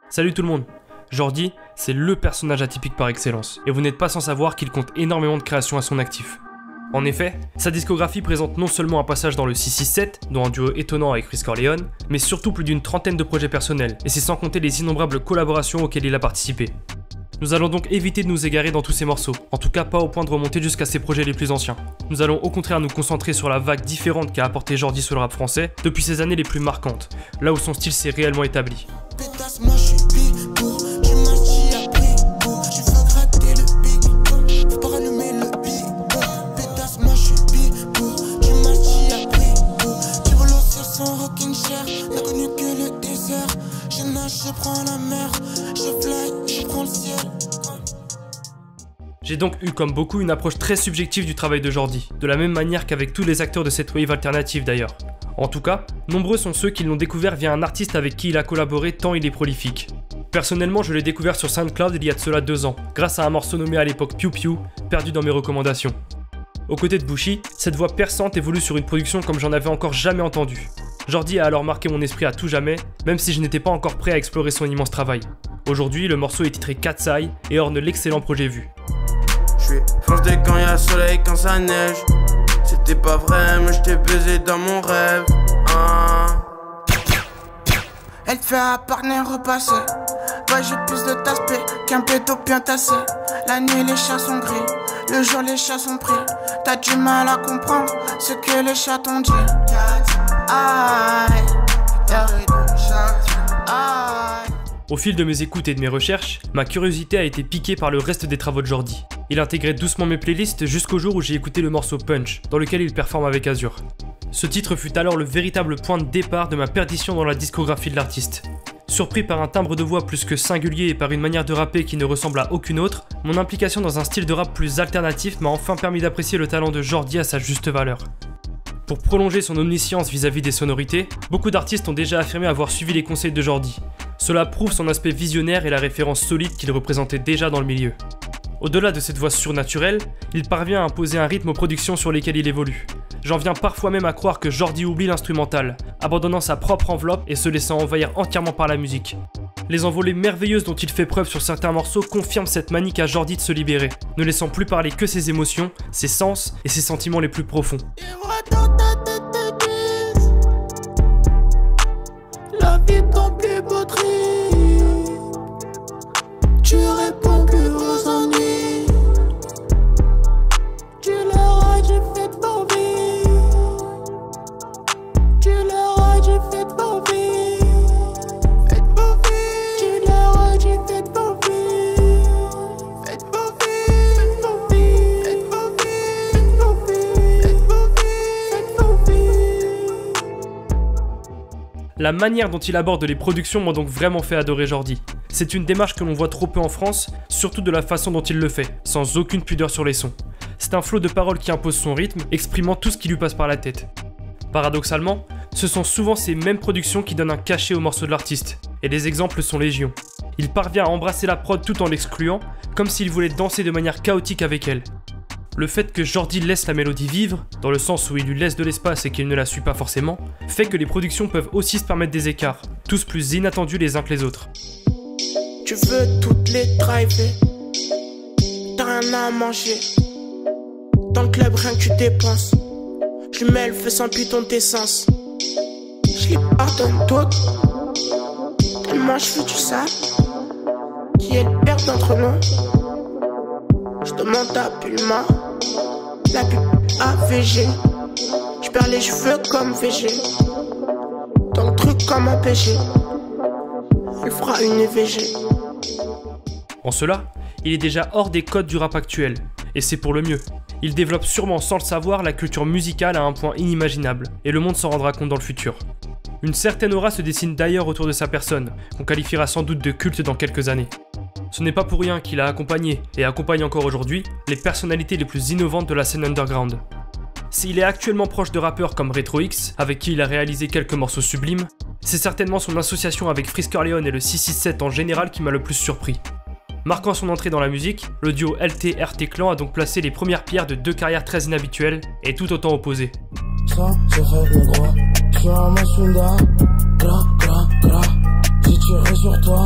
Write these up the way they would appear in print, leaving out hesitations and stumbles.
Salut tout le monde, Jordi, c'est le personnage atypique par excellence, et vous n'êtes pas sans savoir qu'il compte énormément de créations à son actif. En effet, sa discographie présente non seulement un passage dans le 667, dont un duo étonnant avec Frisk Orleans, mais surtout plus d'une trentaine de projets personnels, et c'est sans compter les innombrables collaborations auxquelles il a participé. Nous allons donc éviter de nous égarer dans tous ces morceaux, en tout cas pas au point de remonter jusqu'à ses projets les plus anciens. Nous allons au contraire nous concentrer sur la vague différente qu'a apporté Jordi sur le rap français depuis ses années les plus marquantes, là où son style s'est réellement établi. J'ai donc eu comme beaucoup une approche très subjective du travail de Jordi, de la même manière qu'avec tous les acteurs de cette wave alternative d'ailleurs. En tout cas, nombreux sont ceux qui l'ont découvert via un artiste avec qui il a collaboré tant il est prolifique. Personnellement, je l'ai découvert sur SoundCloud il y a de cela 2 ans, grâce à un morceau nommé à l'époque Piu Piu, perdu dans mes recommandations. Aux côtés de Bushi, cette voix perçante évolue sur une production comme j'en avais encore jamais entendu. Jordi a alors marqué mon esprit à tout jamais, même si je n'étais pas encore prêt à explorer son immense travail. Aujourd'hui, le morceau est titré Cat's Eye et orne l'excellent projet Vue. J'suis foncé quand y'a soleil, quand ça neige. C'était pas vrai, mais j't'ai baisé dans mon rêve. Elle te fait à partenaire repasser. Ouais, j'ai plus de tasse-paix qu'un béto bien tassé. La nuit, les chats sont gris. Le jour, les chats sont pris. T'as du mal à comprendre ce que les chats t'ont dit. Aïe, aïe. Au fil de mes écoutes et de mes recherches, ma curiosité a été piquée par le reste des travaux de Jordi. Il intégrait doucement mes playlists jusqu'au jour où j'ai écouté le morceau Punch, dans lequel il performe avec Azur. Ce titre fut alors le véritable point de départ de ma perdition dans la discographie de l'artiste. Surpris par un timbre de voix plus que singulier et par une manière de rapper qui ne ressemble à aucune autre, mon implication dans un style de rap plus alternatif m'a enfin permis d'apprécier le talent de Jordi à sa juste valeur. Pour prolonger son omniscience vis-à-vis des sonorités, beaucoup d'artistes ont déjà affirmé avoir suivi les conseils de Jordi. Cela prouve son aspect visionnaire et la référence solide qu'il représentait déjà dans le milieu. Au-delà de cette voix surnaturelle, il parvient à imposer un rythme aux productions sur lesquelles il évolue. J'en viens parfois même à croire que Jordi oublie l'instrumental, abandonnant sa propre enveloppe et se laissant envahir entièrement par la musique. Les envolées merveilleuses dont il fait preuve sur certains morceaux confirment cette manie qu'a Jordi de se libérer, ne laissant plus parler que ses émotions, ses sens et ses sentiments les plus profonds. La vie ton plus beau tri. Tu réponds plus aux ennuis. Tu leur as dit fais ton vie. Tu leur as dit fais ton vie. Fais ton vie. Tu leur as dit fais ton vie. Fais ton vie. Fais ton vie. Fais ton vie. Fais ton vie. Fais ton vie. Fais ton vie. La manière dont il aborde les productions m'a donc vraiment fait adorer Jordi. C'est une démarche que l'on voit trop peu en France, surtout de la façon dont il le fait, sans aucune pudeur sur les sons. C'est un flot de paroles qui impose son rythme, exprimant tout ce qui lui passe par la tête. Paradoxalement, ce sont souvent ces mêmes productions qui donnent un cachet aux morceaux de l'artiste, et les exemples sont légion. Il parvient à embrasser la prod tout en l'excluant, comme s'il voulait danser de manière chaotique avec elle. Le fait que Jordi laisse la mélodie vivre, dans le sens où il lui laisse de l'espace et qu'il ne la suit pas forcément, fait que les productions peuvent aussi se permettre des écarts, tous plus inattendus les uns que les autres. Tu veux toutes les driver. T'as rien à manger. Dans le club rien que tu dépenses. Je lui mets le feu sans putain d'essence. Je les pardonne toutes. Tellement je fais du sale. Qui est le père d'entre nous? Je demande ta Pulma. La pub AVG. Je perds les cheveux comme VG. Dans le truc comme un PG. Elle fera une EVG. En cela, il est déjà hors des codes du rap actuel, et c'est pour le mieux. Il développe sûrement sans le savoir la culture musicale à un point inimaginable, et le monde s'en rendra compte dans le futur. Une certaine aura se dessine d'ailleurs autour de sa personne, qu'on qualifiera sans doute de culte dans quelques années. Ce n'est pas pour rien qu'il a accompagné, et accompagne encore aujourd'hui, les personnalités les plus innovantes de la scène underground. S'il est actuellement proche de rappeurs comme Retro X, avec qui il a réalisé quelques morceaux sublimes, c'est certainement son association avec Frisk Orleans et le 667 en général qui m'a le plus surpris. Marquant son entrée dans la musique, le duo LT-RT Clan a donc placé les premières pierres de 2 carrières très inhabituelles et tout autant opposées. Ça, c'est rêve le droit. Tu as ma sounda, gra, gra, gra. Si tu tirer sur toi.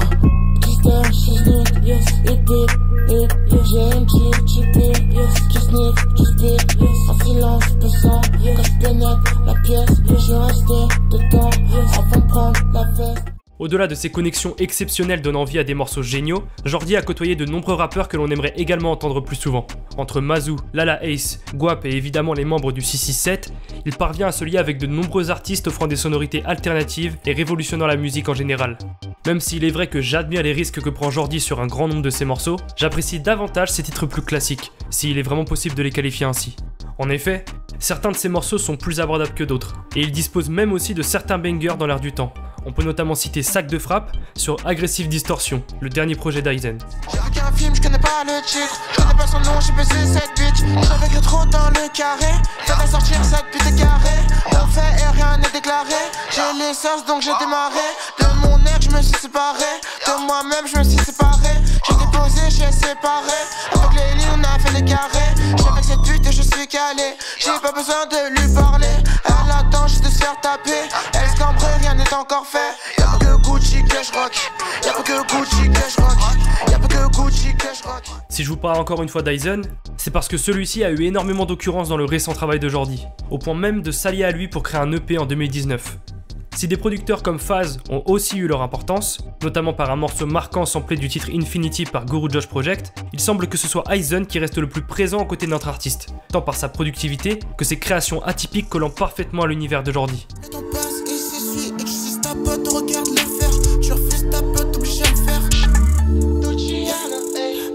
Twister, she sniff, yes, it did, yes. GMG, chipé, yes, tu sniff, tu spit, yes. En silence, pesant, yes. Quand je pénètre la pièce, yes. Je suis resté dedans, yes. Avant de prendre la fesse. Au-delà de ses connexions exceptionnelles donnant vie à des morceaux géniaux, Jordi a côtoyé de nombreux rappeurs que l'on aimerait également entendre plus souvent. Entre Mazou, Lala Ace, Guap et évidemment les membres du 667, il parvient à se lier avec de nombreux artistes offrant des sonorités alternatives et révolutionnant la musique en général. Même s'il est vrai que j'admire les risques que prend Jordi sur un grand nombre de ses morceaux, j'apprécie davantage ses titres plus classiques, s'il est vraiment possible de les qualifier ainsi. En effet, certains de ses morceaux sont plus abordables que d'autres, et il dispose même aussi de certains bangers dans l'air du temps. On peut notamment citer Sac de frappe sur Aggressive Distortion, le dernier projet d'Aizen. J'ai regardé un film, je connais pas le titre, je connais pas son nom, j'ai baisé cette bitch. J'avais que trop dans le carré, fallait sortir cette pute carrée. On fait et rien n'est déclaré, j'ai les sauces donc j'ai démarré. De mon ex je me suis séparé, de moi-même je me suis séparé. J'ai déposé, j'ai séparé, avec les lignes on a fait les carrés. J'avais cette pute et je suis calé, j'ai pas besoin de lui parler. Elle attend juste de se faire taper, elle se cambre, rien n'est encore fait. Y'a pas que Gucci que je rock, y'a pas que Gucci que je rock, y'a pas que Gucci que je rock. Si je vous parle encore une fois d'Aizen, c'est parce que celui-ci a eu énormément d'occurrences dans le récent travail de Jordi, au point même de s'allier à lui pour créer un EP en 2019. Si des producteurs comme Phase ont aussi eu leur importance, notamment par un morceau marquant samplé du titre Infinity par Guru Josh Project, il semble que ce soit Aizen qui reste le plus présent aux côtés de notre artiste, tant par sa productivité que ses créations atypiques collant parfaitement à l'univers de Jordi.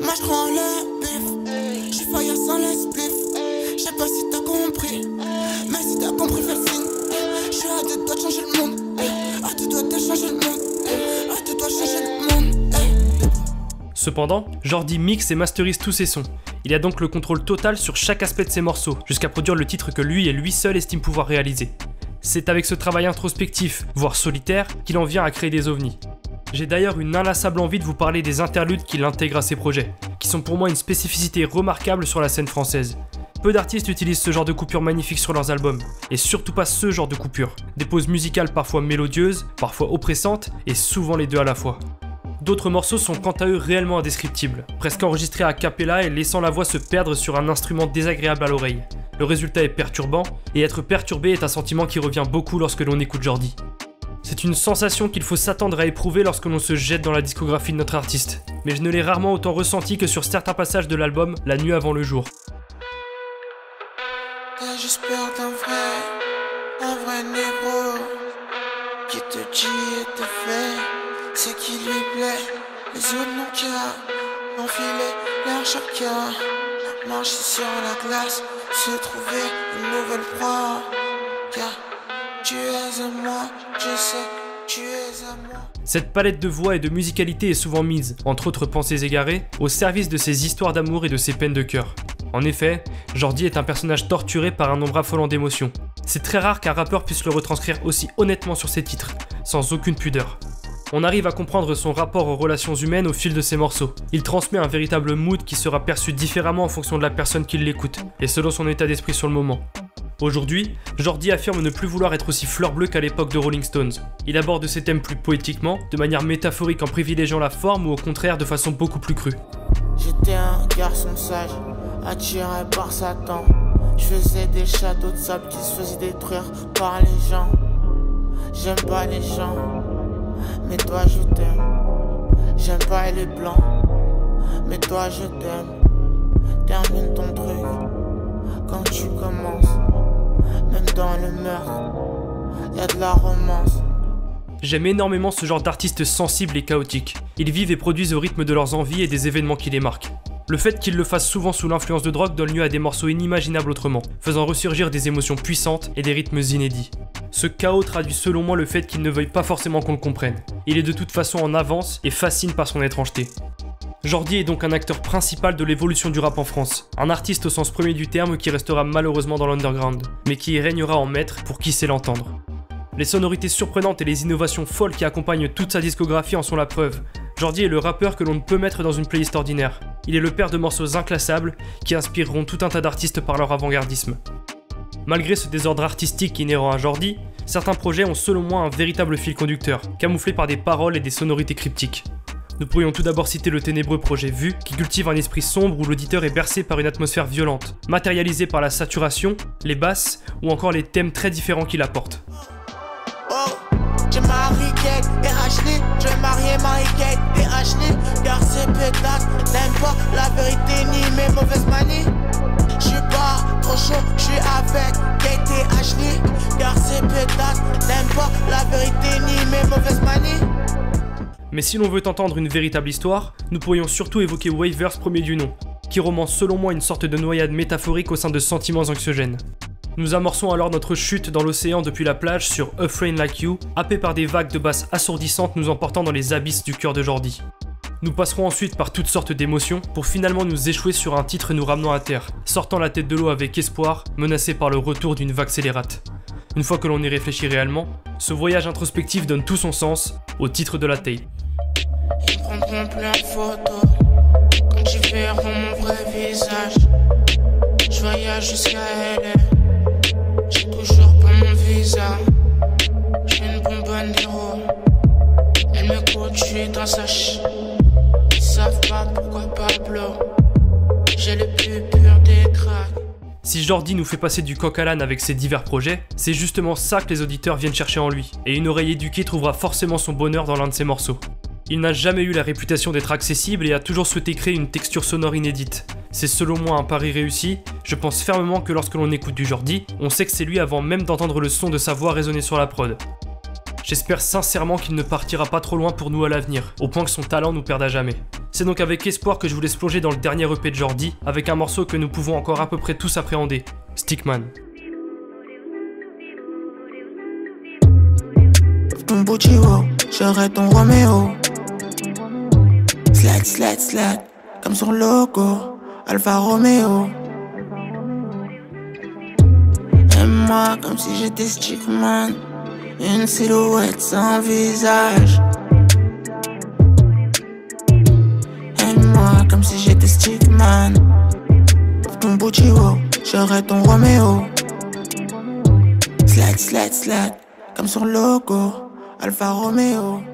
Moi je prends le bif, j'suis fire sans le spliff. J'sais pas si t'as compris, mais si t'as compris fais le signe. J'suis à deux doigts de changer le monde, à deux doigts de changer le monde, à deux doigts de changer le monde. Cependant, Jordi mixe et masterise tous ses sons. Il a donc le contrôle total sur chaque aspect de ses morceaux, jusqu'à produire le titre que lui et lui seul estime pouvoir réaliser. C'est avec ce travail introspectif, voire solitaire, qu'il en vient à créer des ovnis. J'ai d'ailleurs une inlassable envie de vous parler des interludes qu'il intègre à ses projets, qui sont pour moi une spécificité remarquable sur la scène française. Peu d'artistes utilisent ce genre de coupures magnifiques sur leurs albums, et surtout pas ce genre de coupures. Des pauses musicales parfois mélodieuses, parfois oppressantes, et souvent les deux à la fois. D'autres morceaux sont quant à eux réellement indescriptibles, presque enregistrés a cappella et laissant la voix se perdre sur un instrument désagréable à l'oreille. Le résultat est perturbant, et être perturbé est un sentiment qui revient beaucoup lorsque l'on écoute Jordi. C'est une sensation qu'il faut s'attendre à éprouver lorsque l'on se jette dans la discographie de notre artiste, mais je ne l'ai rarement autant ressenti que sur certains passages de l'album La nuit avant le jour. J'espère un vrai négro, qui te dit et te fait ce qui lui plaît. Les autres n'ont qu'à enfiler leur chacun, marcher sur la glace, se trouver une nouvelle proie. Car tu es à moi, je sais, tu es à moi. Cette palette de voix et de musicalité est souvent mise, entre autres pensées égarées, au service de ses histoires d'amour et de ses peines de cœur. En effet, Jordi est un personnage torturé par un nombre affolant d'émotions. C'est très rare qu'un rappeur puisse le retranscrire aussi honnêtement sur ses titres, sans aucune pudeur. On arrive à comprendre son rapport aux relations humaines au fil de ses morceaux. Il transmet un véritable mood qui sera perçu différemment en fonction de la personne qui l'écoute, et selon son état d'esprit sur le moment. Aujourd'hui, Jordi affirme ne plus vouloir être aussi fleur bleue qu'à l'époque de Rolling Stones. Il aborde ses thèmes plus poétiquement, de manière métaphorique en privilégiant la forme ou au contraire de façon beaucoup plus crue. J'étais un garçon sage, attiré par Satan. Je faisais des châteaux de sable qui se faisaient détruire par les gens. J'aime pas les gens, mais toi je t'aime. J'aime pas les blancs, mais toi je t'aime. Termine ton truc quand tu commences. Même dans le meurtre, y'a de la romance. J'aime énormément ce genre d'artistes sensibles et chaotiques. Ils vivent et produisent au rythme de leurs envies et des événements qui les marquent. Le fait qu'ils le fassent souvent sous l'influence de drogue donne lieu à des morceaux inimaginables autrement, faisant ressurgir des émotions puissantes et des rythmes inédits. Ce chaos traduit selon moi le fait qu'il ne veuille pas forcément qu'on le comprenne. Il est de toute façon en avance et fascine par son étrangeté. Jordi est donc un acteur principal de l'évolution du rap en France, un artiste au sens premier du terme qui restera malheureusement dans l'underground, mais qui y régnera en maître pour qui sait l'entendre. Les sonorités surprenantes et les innovations folles qui accompagnent toute sa discographie en sont la preuve. Jordi est le rappeur que l'on ne peut mettre dans une playlist ordinaire. Il est le père de morceaux inclassables qui inspireront tout un tas d'artistes par leur avant-gardisme. Malgré ce désordre artistique inhérent à Jordi, certains projets ont selon moi un véritable fil conducteur, camouflé par des paroles et des sonorités cryptiques. Nous pourrions tout d'abord citer le ténébreux projet Vue, qui cultive un esprit sombre où l'auditeur est bercé par une atmosphère violente, matérialisée par la saturation, les basses ou encore les thèmes très différents qu'il apporte. Je marie Kate et Ashley, je vais marier Marie-Kate et Ashley. Car c'est pétacle, n'aime pas la vérité ni mes mauvaises manies. Je suis pas trop chaud, je suis avec Kate et Ashley. Car c'est pétacle, n'aime pas la vérité ni mes mauvaises manies. Mais si l'on veut entendre une véritable histoire, nous pourrions surtout évoquer Waverse premier du nom, qui romance selon moi une sorte de noyade métaphorique au sein de sentiments anxiogènes. Nous amorçons alors notre chute dans l'océan depuis la plage sur A Friend Like You, happé par des vagues de basses assourdissantes nous emportant dans les abysses du cœur de Jordi. Nous passerons ensuite par toutes sortes d'émotions pour finalement nous échouer sur un titre nous ramenant à terre, sortant la tête de l'eau avec espoir, menacé par le retour d'une vague scélérate. Une fois que l'on y réfléchit réellement, ce voyage introspectif donne tout son sens au titre de la tape. Ils prendront plein de photos quand ils verront mon vrai visage. Je voyage jusqu'à LA. J'ai toujours pas mon visa. J'ai une bonbonne d'héros. Elle m'écoute, je suis dans sa Ils savent pas pourquoi Pablo. J'ai le plus pur des cracks. Si Jordi nous fait passer du coq à l'âne avec ses divers projets, c'est justement ça que les auditeurs viennent chercher en lui, et une oreille éduquée trouvera forcément son bonheur dans l'un de ses morceaux. Il n'a jamais eu la réputation d'être accessible et a toujours souhaité créer une texture sonore inédite. C'est selon moi un pari réussi, je pense fermement que lorsque l'on écoute du Jordi, on sait que c'est lui avant même d'entendre le son de sa voix résonner sur la prod. J'espère sincèrement qu'il ne partira pas trop loin pour nous à l'avenir, au point que son talent nous perde à jamais. C'est donc avec espoir que je vous laisse plonger dans le dernier EP de Jordi, avec un morceau que nous pouvons encore à peu près tous appréhender, Stickman. Ton Buccio, j'aurai ton Roméo. Slide, slide, slide, comme sur le logo, Alfa Romeo. Aime-moi comme si j'étais Stickman, une silhouette sans visage. Aime-moi comme si j'étais Stickman. Ton Buccio, j'aurai ton Roméo. Slide, slide, slide, comme sur le logo, Alfa Romeo.